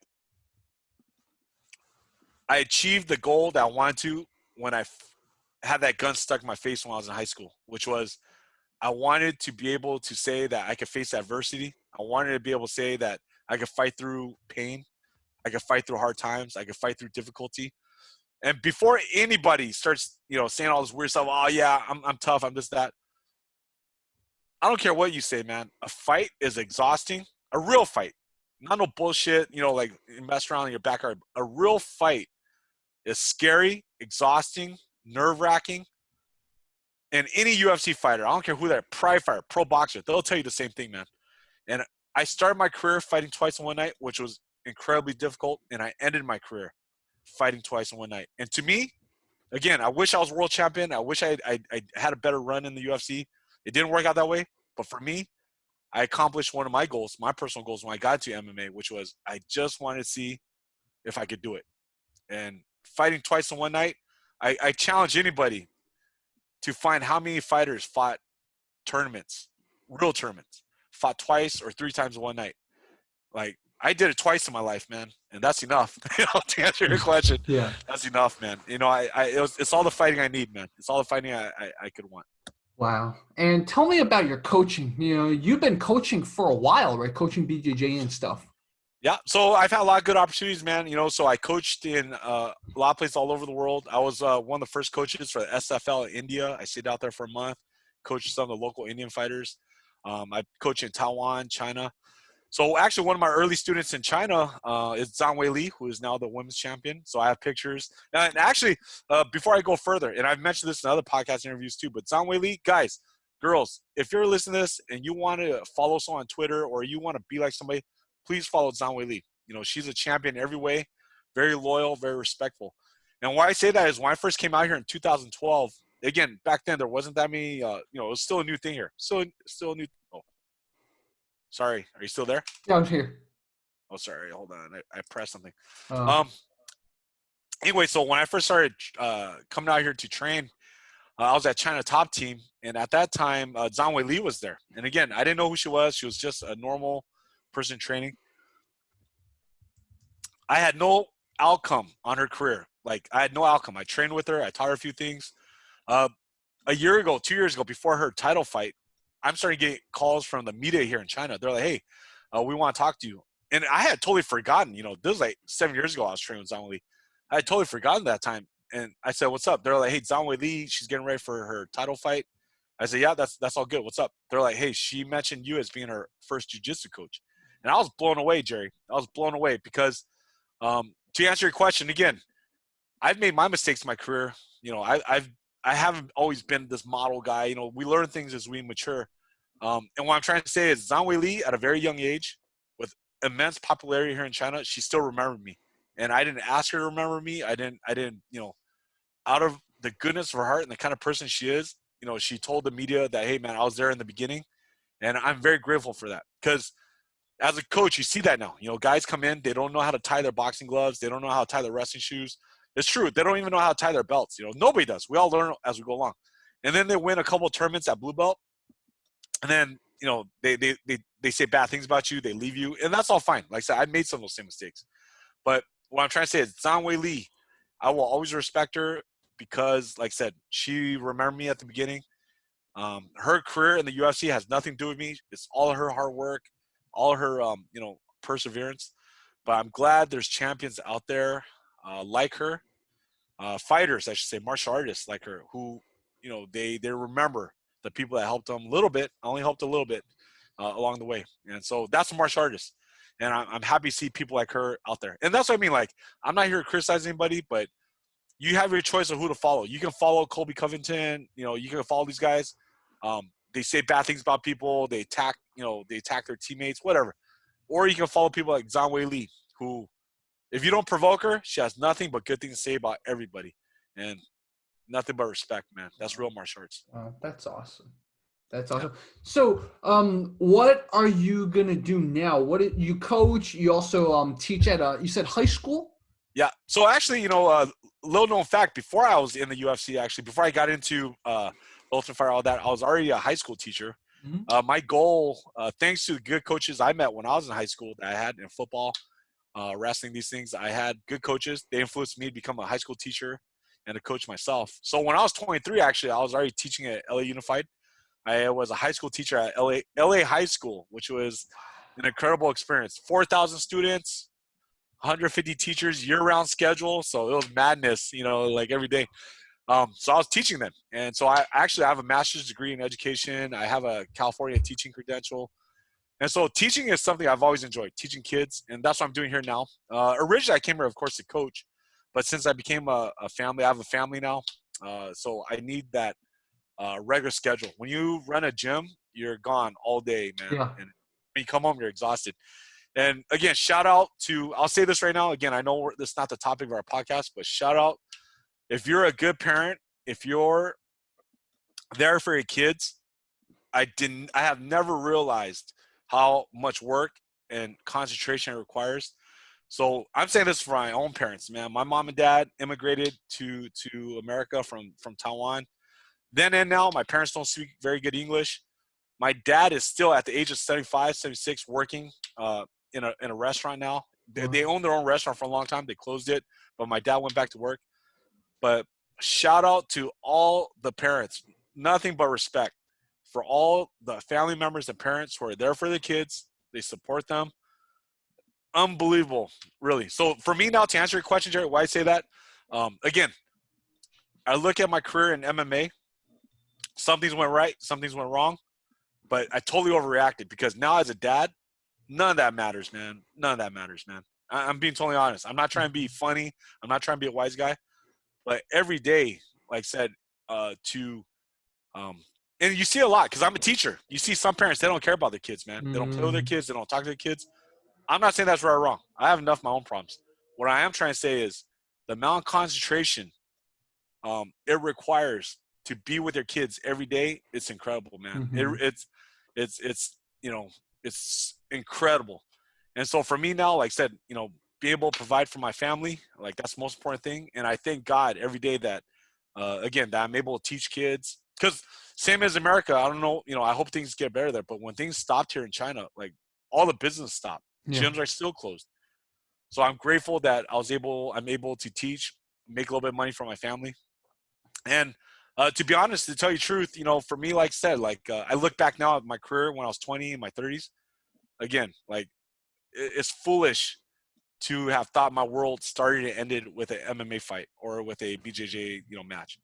I achieved the goal that I wanted to when I had that gun stuck in my face when I was in high school, which was I wanted to be able to say that I could face adversity. I wanted to be able to say that I could fight through pain. I could fight through hard times. I could fight through difficulty. And before anybody starts, saying all this weird stuff, oh yeah, I'm tough, I'm this, that. I don't care what you say, man. A fight is exhausting. A real fight. Not no bullshit, like mess around in your backyard. A real fight is scary, exhausting, nerve-wracking. And any UFC fighter, I don't care who they're, pride fighter, pro boxer, they'll tell you the same thing, man. And I started my career fighting twice in one night, which was incredibly difficult, and I ended my career fighting twice in one night. And to me, again, I wish I was world champion. I wish I had a better run in the UFC. It didn't work out that way. But for me, I accomplished one of my goals, my personal goals when I got to MMA, which was I just wanted to see if I could do it. And fighting twice in one night, I challenge anybody to find how many fighters fought tournaments, real tournaments, fought twice or 3 times in one night. Like, I did it twice in my life, man, and that's enough. To answer your question, Yeah. that's enough, man. It's all the fighting I need, man. It's all the fighting I could want. Wow. And tell me about your coaching. You've been coaching for a while, right? Coaching BJJ and stuff. Yeah, so I've had a lot of good opportunities, man. So I coached in a lot of places all over the world. I was one of the first coaches for the SFL in India. I stayed out there for a month, coached some of the local Indian fighters. I coached in Taiwan, China. So actually, one of my early students in China is Zhang Weili, who is now the women's champion. So I have pictures. And actually, before I go further, and I've mentioned this in other podcast interviews too, but Zhang Weili, guys, girls, if you're listening to this and you want to follow someone on Twitter or you want to be like somebody, please follow Zhang Weili. She's a champion every way, very loyal, very respectful. And why I say that is when I first came out here in 2012, again, back then there wasn't that many, it was still a new thing here. Still a new. Oh, sorry. Are you still there? Yeah, I'm here. Oh, sorry. Hold on. I pressed something. Uh, Anyway, so when I first started coming out here to train, I was at China Top Team. And at that time, Zhang Weili was there. And again, I didn't know who she was. She was just a normal person training. I had no outcome on her career. Like, I had no outcome. I trained with her. I taught her a few things. A year ago, 2 years ago, before her title fight, I'm starting to get calls from the media here in China. They're like, hey, we want to talk to you. And I had totally forgotten, this was like 7 years ago I was training with Zhang Weili. I had totally forgotten that time. And I said, what's up? They're like, hey, Zhang Weili, she's getting ready for her title fight. I said, yeah, that's all good. What's up? They're like, hey, she mentioned you as being her first jiu-jitsu coach. And I was blown away, Jerry. I was blown away because to answer your question, again, I've made my mistakes in my career. I haven't always been this model guy. We learn things as we mature. And what I'm trying to say is Zhang Weili, at a very young age, with immense popularity here in China, she still remembered me. And I didn't ask her to remember me. I didn't, out of the goodness of her heart and the kind of person she is, she told the media that, hey, man, I was there in the beginning. And I'm very grateful for that. Because as a coach, you see that now. Guys come in, they don't know how to tie their boxing gloves. They don't know how to tie their wrestling shoes. It's true. They don't even know how to tie their belts. Nobody does. We all learn as we go along. And then they win a couple of tournaments at blue belt. And then, they say bad things about you. They leave you. And that's all fine. Like I said, I made some of those same mistakes. But what I'm trying to say is Zhang Weili, I will always respect her because, like I said, she remembered me at the beginning. Her career in the UFC has nothing to do with me. It's all her hard work, all her, perseverance. But I'm glad there's champions out there like her, fighters, I should say, martial artists like her, who, they remember the people that helped them a little bit, only helped a little bit along the way. And so that's a martial artist. And I'm happy to see people like her out there. And that's what I mean. Like, I'm not here to criticize anybody, but you have your choice of who to follow. You can follow Colby Covington. You know, you can follow these guys. They say bad things about people. They attack, they attack their teammates, whatever. Or you can follow people like Zhang Wei Li, who, if you don't provoke her, she has nothing but good things to say about everybody. And nothing but respect, man. That's real martial arts. That's awesome. That's awesome. Yeah. So, what are you gonna do now? You coach? You also teach at you said high school? Yeah. So actually, little known fact, before I was in the UFC, actually, before I got into Ultimate Fighter, all that, I was already a high school teacher. Mm-hmm. My goal, thanks to the good coaches I met when I was in high school that I had in football, wrestling, these things, I had good coaches. They influenced me to become a high school teacher and a coach myself. So when I was 23, actually, I was already teaching at LA Unified. I was a high school teacher at LA High School, which was an incredible experience. 4,000 students, 150 teachers, year-round schedule. So it was madness, like every day. So I was teaching them. And so I have a master's degree in education. I have a California teaching credential. And so teaching is something I've always enjoyed, teaching kids. And that's what I'm doing here now. Originally, I came here, of course, to coach. But since I became a family, I have a family now. So I need that regular schedule. When you run a gym, you're gone all day, man. Yeah. And when you come home, you're exhausted. And again, shout out to, I'll say this right now. Again, I know this is not the topic of our podcast, but shout out. If you're a good parent, if you're there for your kids, I have never realized how much work and concentration it requires. So I'm saying this for my own parents, man. My mom and dad immigrated to America from Taiwan. Then and now, my parents don't speak very good English. My dad is still at the age of 75, 76 working in a restaurant now. They owned their own restaurant for a long time. They closed it, but my dad went back to work. But shout out to all the parents. Nothing but respect for all the family members and parents who are there for their kids. They support them. Unbelievable, really. So for me now, to answer your question, Jerry, why I say that, again, I look at my career in MMA. Some things went right, some things went wrong, but I totally overreacted because now as a dad, none of that matters, man. None of that matters, man. I'm being totally honest. I'm not trying to be funny. I'm not trying to be a wise guy. But every day, like I said, and you see a lot because I'm a teacher. You see some parents, they don't care about their kids, man. They don't play with their kids. They don't talk to their kids. I'm not saying that's right or wrong. I have enough of my own problems. What I am trying to say is the amount of concentration it requires to be with your kids every day, it's incredible, man. Mm-hmm. It's incredible. And so for me now, like I said, be able to provide for my family, like that's the most important thing. And I thank God every day that, again, that I'm able to teach kids. Because same as America, I don't know, I hope things get better there. But when things stopped here in China, like all the business stopped. Yeah. Gyms are still closed. So I'm grateful that I'm able to teach, make a little bit of money for my family. And to be honest, to tell you the truth, for me, like I said, I look back now at my career when I was 20 in my 30s. Again, like it's foolish to have thought my world started and ended with an MMA fight or with a BJJ, match.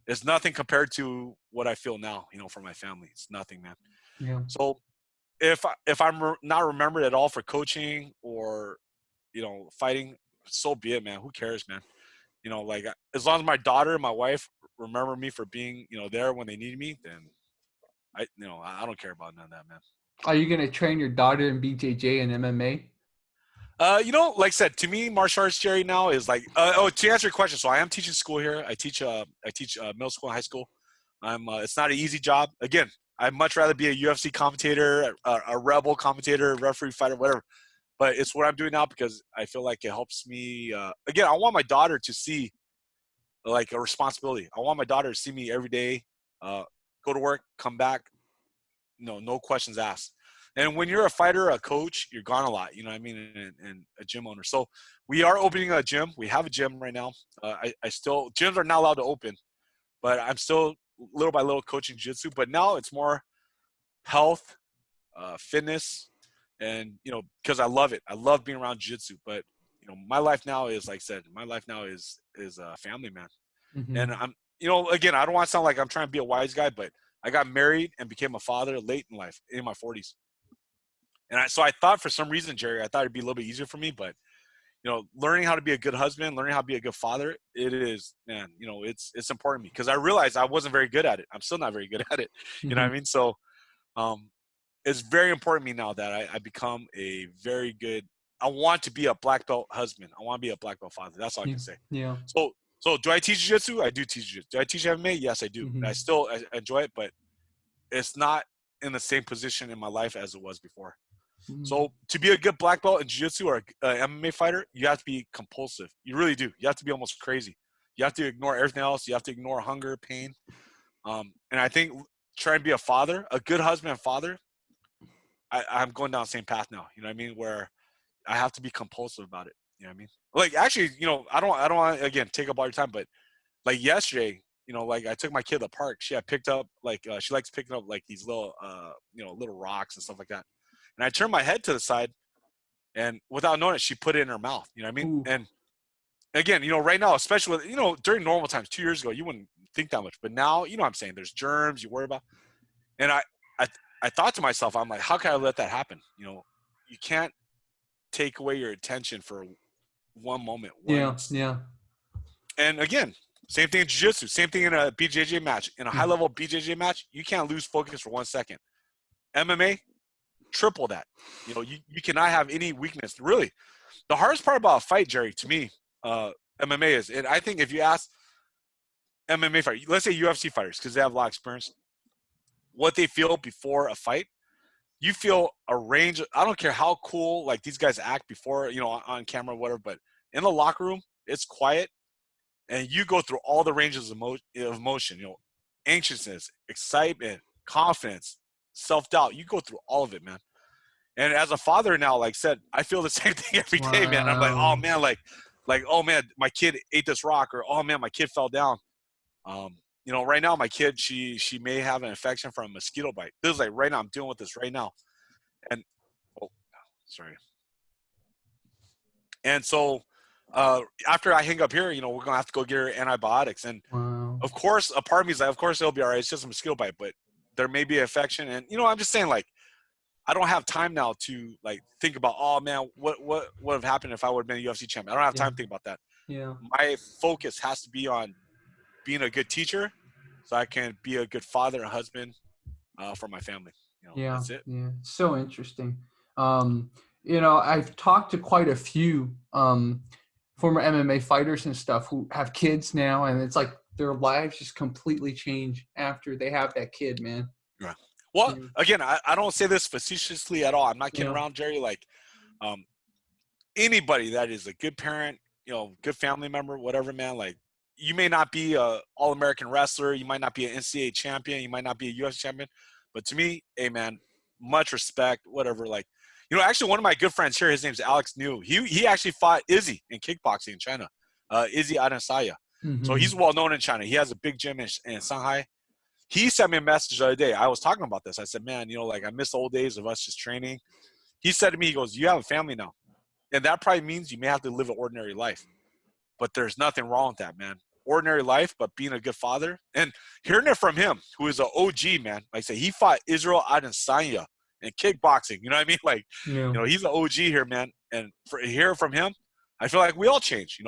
It's nothing compared to what I feel now, for my family. It's nothing, man. Yeah. So if I'm not remembered at all for coaching or, fighting, so be it, man. Who cares, man? Like as long as my daughter and my wife remember me for being, there when they need me, then I don't care about none of that, man. Are you going to train your daughter in BJJ and MMA? Like I said, to me, martial arts, Jerry, now is like, to answer your question. So I am teaching school here. I teach middle school and high school. It's not an easy job. Again, I'd much rather be a UFC commentator, a rebel commentator, referee, fighter, whatever. But it's what I'm doing now because I feel like it helps me. Again, I want my daughter to see like a responsibility. I want my daughter to see me every day, go to work, come back, no questions asked. And when you're a fighter, a coach, you're gone a lot, and a gym owner. So we are opening a gym. We have a gym right now. Gyms are not allowed to open, but I'm still little by little coaching jiu-jitsu. But now it's more health, fitness, and, because I love it. I love being around jiu-jitsu. But, my life now is, like I said, a family, man. Mm-hmm. And I'm, again, I don't want to sound like I'm trying to be a wise guy, but I got married and became a father late in life, in my 40s. And so I thought for some reason, Jerry, I thought it'd be a little bit easier for me, but, learning how to be a good husband, learning how to be a good father, it is, man, it's important to me because I realized I wasn't very good at it. I'm still not very good at it. You know what I mean? So it's very important to me now that I become a very good, I want to be a black belt husband. I want to be a black belt father. That's all I can say. Yeah. So do I teach jiu-jitsu? I do teach jiu-jitsu. Do I teach MMA? Yes, I do. I still enjoy it, but it's not in the same position in my life as it was before. So to be a good black belt in jiu-jitsu or an MMA fighter, you have to be compulsive. You really do. You have to be almost crazy. You have to ignore everything else. You have to ignore hunger, pain. And I think trying to be a father, a good husband and father, I'm going down the same path now. You know what I mean? Where I have to be compulsive about it. You know what I mean? Like, actually, I don't want to, again, take up all your time, but like yesterday, like I took my kid to the park. She had picked up, like, she likes picking up like these little, little rocks and stuff like that. And I turned my head to the side, and without knowing it, she put it in her mouth. You know what I mean? Ooh. And again, right now, especially with, during normal times, 2 years ago, you wouldn't think that much. But now, what I'm saying? There's germs you worry about. And I thought to myself, I'm like, how can I let that happen? You can't take away your attention for one moment. Yeah. And again, same thing in jiu-jitsu, same thing in a BJJ match. In a high-level BJJ match, you can't lose focus for 1 second. MMA, triple that. You cannot have any weakness. Really, the hardest part about a fight, Jerry, to me, MMA is, and I think if you ask MMA fighters, let's say UFC fighters, because they have a lot of experience, what they feel before a fight, you feel a range. I don't care how cool like these guys act before, on camera or whatever, but in the locker room, it's quiet, and you go through all the ranges of emotion. Anxiousness, excitement, confidence, self-doubt. You go through all of it, man. And as a father now, like I said, I feel the same thing every day, man. I'm like, oh man, like, oh man, my kid ate this rock, or oh man, my kid fell down. Right now, my kid, she may have an infection from a mosquito bite. This is like right now, I'm dealing with this right now. And, sorry. And so after I hang up here, we're going to have to go get her antibiotics. And of course, a part of me is like, of course it'll be all right. It's just a mosquito bite, but there may be an infection. And, I'm just saying, like, I don't have time now to like think about, oh man, what would have happened if I would have been a UFC champion? I don't have time to think about that. Yeah. My focus has to be on being a good teacher, so I can be a good father and husband for my family. That's it. Yeah. So interesting. I've talked to quite a few former MMA fighters and stuff who have kids now, and it's like their lives just completely change after they have that kid, man. Yeah. Well, again, I don't say this facetiously at all. I'm not kidding around, Jerry. Like, anybody that is a good parent, good family member, whatever, man, like, you may not be a All-American wrestler. You might not be an NCAA champion. You might not be a UFC champion. But to me, hey, man, much respect, whatever. Like, actually, one of my good friends here, his name's Alex New. He actually fought Izzy in kickboxing in China, Izzy Adesanya. So he's well-known in China. He has a big gym in Shanghai. He sent me a message the other day. I was talking about this. I said, man, like, I miss the old days of us just training. He said to me, he goes, you have a family now. And that probably means you may have to live an ordinary life. But there's nothing wrong with that, man. Ordinary life, but being a good father. And hearing it from him, who is an OG, man. Like I say, he fought Israel Adesanya in kickboxing. You know what I mean? Like, he's an OG here, man. And hear from him, I feel like we all change.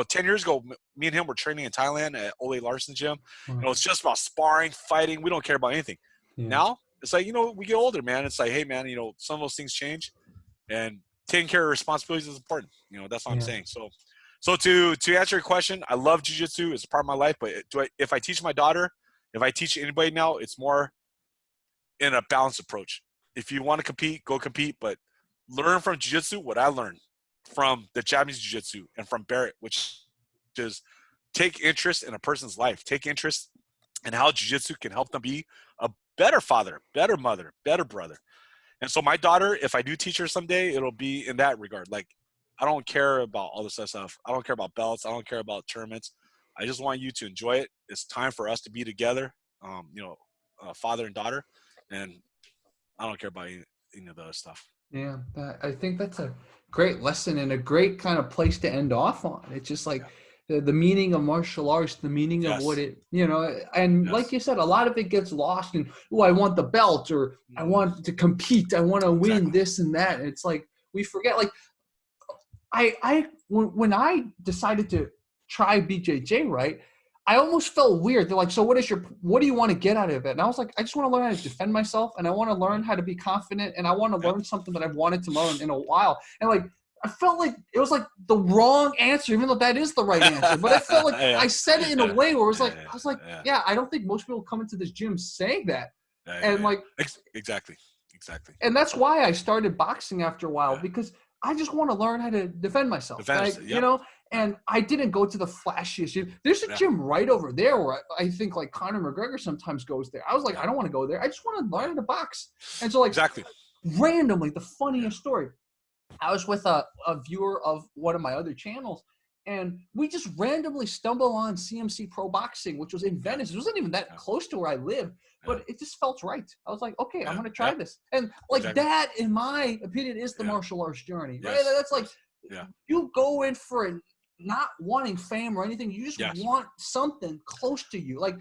10 years ago, me and him were training in Thailand at Ole Larson's gym. It's just about sparring, fighting. We don't care about anything. Now, it's like, we get older, man. It's like, hey, man, some of those things change. And taking care of responsibilities is important. That's what I'm saying. So to answer your question, I love jiu-jitsu. It's a part of my life. But if I teach my daughter, if I teach anybody now, it's more in a balanced approach. If you want to compete, go compete. But learn from jiu-jitsu what I learned from the Japanese jiu-jitsu and from Barrett, which is take interest in a person's life. Take interest in how jiu-jitsu can help them be a better father, better mother, better brother. And so my daughter, if I do teach her someday, it'll be in that regard. Like, I don't care about all this other stuff. I don't care about belts. I don't care about tournaments. I just want you to enjoy it. It's time for us to be together, father and daughter. And I don't care about any of the other stuff. Yeah, I think that's a great lesson and a great kind of place to end off on. It's just like the meaning of martial arts, the meaning of what it, and like you said, a lot of it gets lost in, I want the belt, or I want to compete. I want to win this and that. And it's like, we forget, like, when I decided to try BJJ, right, I almost felt weird. They're like, so what do you want to get out of it? And I was like, I just want to learn how to defend myself, and I want to learn how to be confident, and I want to learn something that I've wanted to learn in a while. And like, I felt like it was like the wrong answer, even though that is the right answer. But I felt like I said it in a way where it was like, I was like, yeah, I don't think most people come into this gym saying that. And like, exactly. And that's why I started boxing after a while, because I just want to learn how to defend myself. You know, and I didn't go to the flashiest gym. There's a gym right over there where I think like Conor McGregor sometimes goes there. I was like, I don't want to go there. I just want to learn how to box. And so like randomly, the funniest story, I was with a viewer of one of my other channels, and we just randomly stumbled on CMC Pro Boxing, which was in Venice. It wasn't even that close to where I live, but it just felt right. I was like, okay, I'm going to try this. And like that, in my opinion, is the martial arts journey, right? That's like, you go in for not wanting fame or anything. You just want something close to you. Like,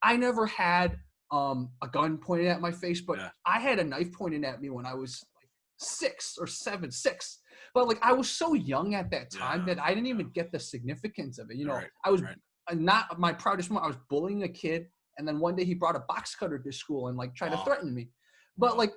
I never had a gun pointed at my face, but I had a knife pointed at me when I was like 6 or 7. But like, I was so young at that time that I didn't even get the significance of it. You know, I was not my proudest moment. I was bullying a kid, and then one day he brought a box cutter to school and like tried to threaten me. But like,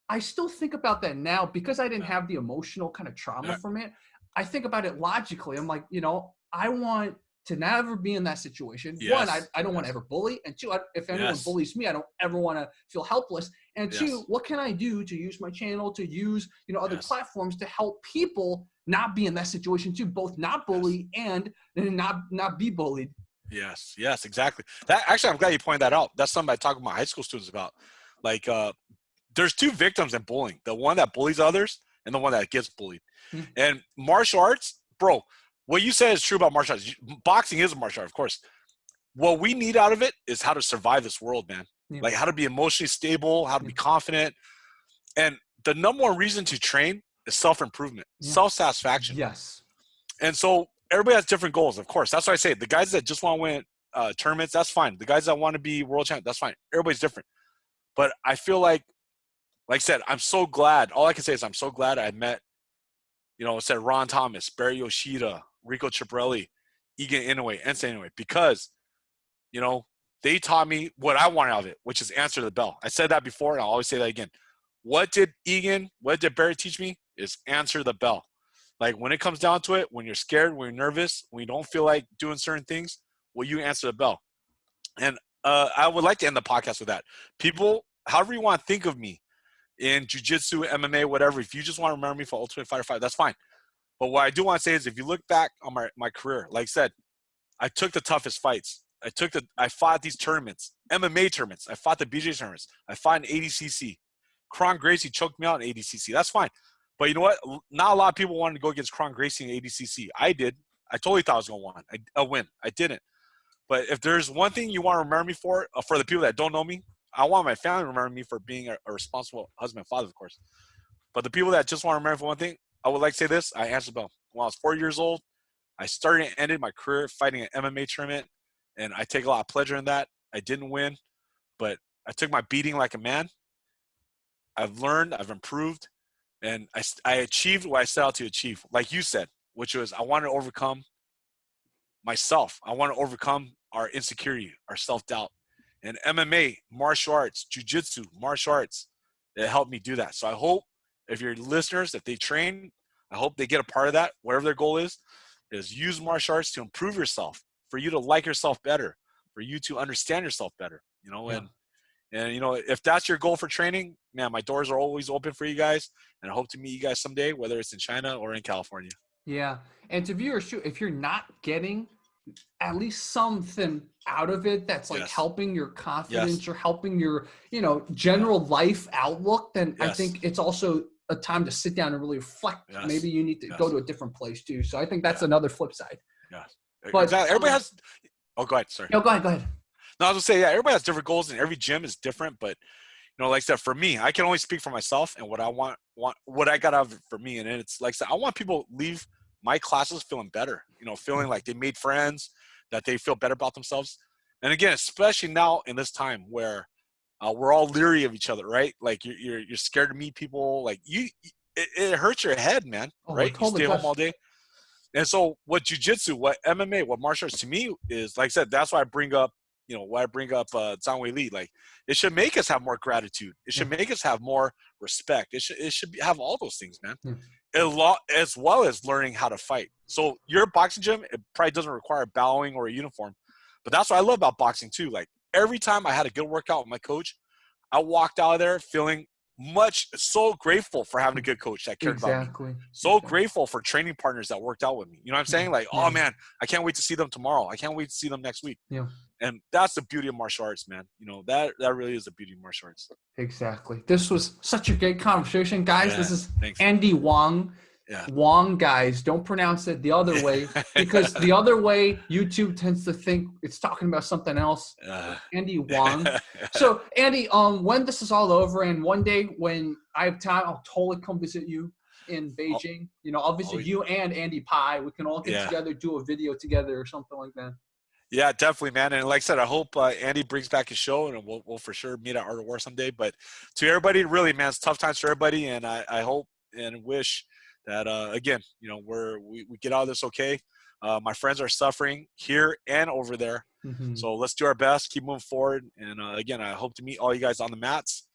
I still think about that now because I didn't have the emotional kind of trauma from it. I think about it logically. I'm like, you know, I want to never be in that situation. One, I don't want to ever bully. And two, if anyone bullies me, I don't ever want to feel helpless. And two, what can I do to use my channel, to use, you know, other platforms to help people not be in that situation too, both not bully and not be bullied. Yes, exactly. That actually, I'm glad you pointed that out. That's something I talk with my high school students about. Like, there's two victims in bullying: the one that bullies others and the one that gets bullied. And martial arts, bro, what you said is true about martial arts. Boxing is a martial art, of course. What we need out of it is how to survive this world, man. Like how to be emotionally stable, how to be confident. And the number one reason to train is self-improvement, self-satisfaction. Yes. And so everybody has different goals, of course. That's why I say the guys that just want to win tournaments, that's fine. The guys that want to be world champion, that's fine. Everybody's different. But I feel like I said, I'm so glad. All I can say is I'm so glad I met, you know, said Ron Thomas, Barry Yoshida, Rico Cibrelli, Egan Inoue, Ensa Inoue, because, you know, they taught me what I wanted out of it, which is answer the bell. I said that before, and I'll always say that again. What did Barry teach me is answer the bell. Like when it comes down to it, when you're scared, when you're nervous, when you don't feel like doing certain things, will you answer the bell? And I would like to end the podcast with that. People, however you want to think of me in jiu-jitsu, MMA, whatever, if you just want to remember me for Ultimate Fighter 5, that's fine. But what I do want to say is if you look back on my career, like I said, I took the toughest fights. I fought these tournaments, MMA tournaments. I fought the BJ tournaments. I fought in ADCC. Kron Gracie choked me out in ADCC. That's fine. But you know what? Not a lot of people wanted to go against Kron Gracie in ADCC. I did. I totally thought I was going to win. I didn't. But if there's one thing you want to remember me for the people that don't know me, I want my family to remember me for being a responsible husband and father, of course. But the people that just want to remember for one thing, I would like to say this. I answered the bell. When I was 4 years old, I started and ended my career fighting an MMA tournament, and I take a lot of pleasure in that. I didn't win, but I took my beating like a man. I've learned, I've improved, and I achieved what I set out to achieve, like you said, which was I wanted to overcome myself. I want to overcome our insecurity, our self-doubt. And MMA, martial arts, jiu-jitsu, martial arts, it helped me do that. So I hope if your listeners, if they train, I hope they get a part of that, whatever their goal is use martial arts to improve yourself, for you to like yourself better, for you to understand yourself better, you know, and you know, if that's your goal for training, man, my doors are always open for you guys, and I hope to meet you guys someday, whether it's in China or in California. Yeah. And to viewers too, if you're not getting at least something out of it that's like helping your confidence or helping your, you know, general life outlook, then I think it's also a time to sit down and really reflect. Maybe you need to go to a different place too. So I think that's another flip side. But exactly. Everybody has. Oh, go ahead. Sorry. No, go ahead. No, I was gonna say, everybody has different goals, and every gym is different. But you know, like I said, for me, I can only speak for myself and what I want what I got out of it for me. And it's like I said, I want people to leave my classes feeling better. You know, feeling like they made friends, that they feel better about themselves. And again, especially now in this time where we're all leery of each other, right? Like you're scared to meet people. Like it hurts your head, man. Oh, Right? it You totally stay home does. all day. And so what jiu-jitsu, what MMA, what martial arts to me is, like I said, that's why I bring up, Zhang Wei Li. Like, it should make us have more gratitude. It Yeah. should make us have more respect. It should have all those things, man. Yeah. As well as learning how to fight. So your boxing gym, it probably doesn't require bowing or a uniform. But that's what I love about boxing too. Like, every time I had a good workout with my coach, I walked out of there feeling so grateful for having a good coach that cared about me. Exactly. So grateful for training partners that worked out with me. You know what I'm saying? Like, Yeah. oh man, I can't wait to see them tomorrow. I can't wait to see them next week. Yeah. And that's the beauty of martial arts, man. That really is the beauty of martial arts. Exactly. This was such a great conversation, guys. Yeah, This is thanks. Andy Wang. Yeah. Wang, guys, don't pronounce it the other way, because the other way YouTube tends to think it's talking about something else. Andy Wang. So Andy, when this is all over and one day when I have time, I'll totally come visit you in Beijing. I'll visit you and Andy Pai. We can all get together, do a video together or something like that. Yeah, definitely, man. And like I said, I hope Andy brings back his show, and we'll for sure meet at Art of War someday. But to everybody, really, man, it's tough times for everybody, and I hope and wish that again, we get out of this okay. My friends are suffering here and over there, so let's do our best, keep moving forward. And again, I hope to meet all you guys on the mats.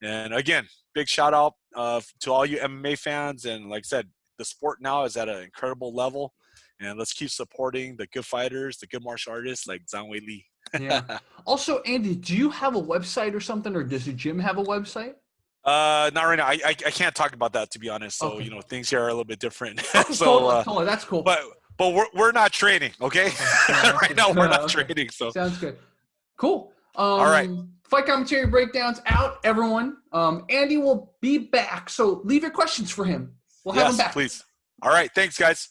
And again, big shout out to all you MMA fans. And like I said, the sport now is at an incredible level. And let's keep supporting the good fighters, the good martial artists like Zhang Wei Li. Yeah. Also, Andy, do you have a website or something, or does the gym have a website? Not right now. I can't talk about that, to be honest. So things here are a little bit different. Okay, so totally, that's cool. But we're not training, okay? Right now we're not training. So sounds good. Cool. All right. Fight commentary breakdowns out, everyone. Andy will be back, so leave your questions for him. We'll have him back. Please. All right. Thanks, guys.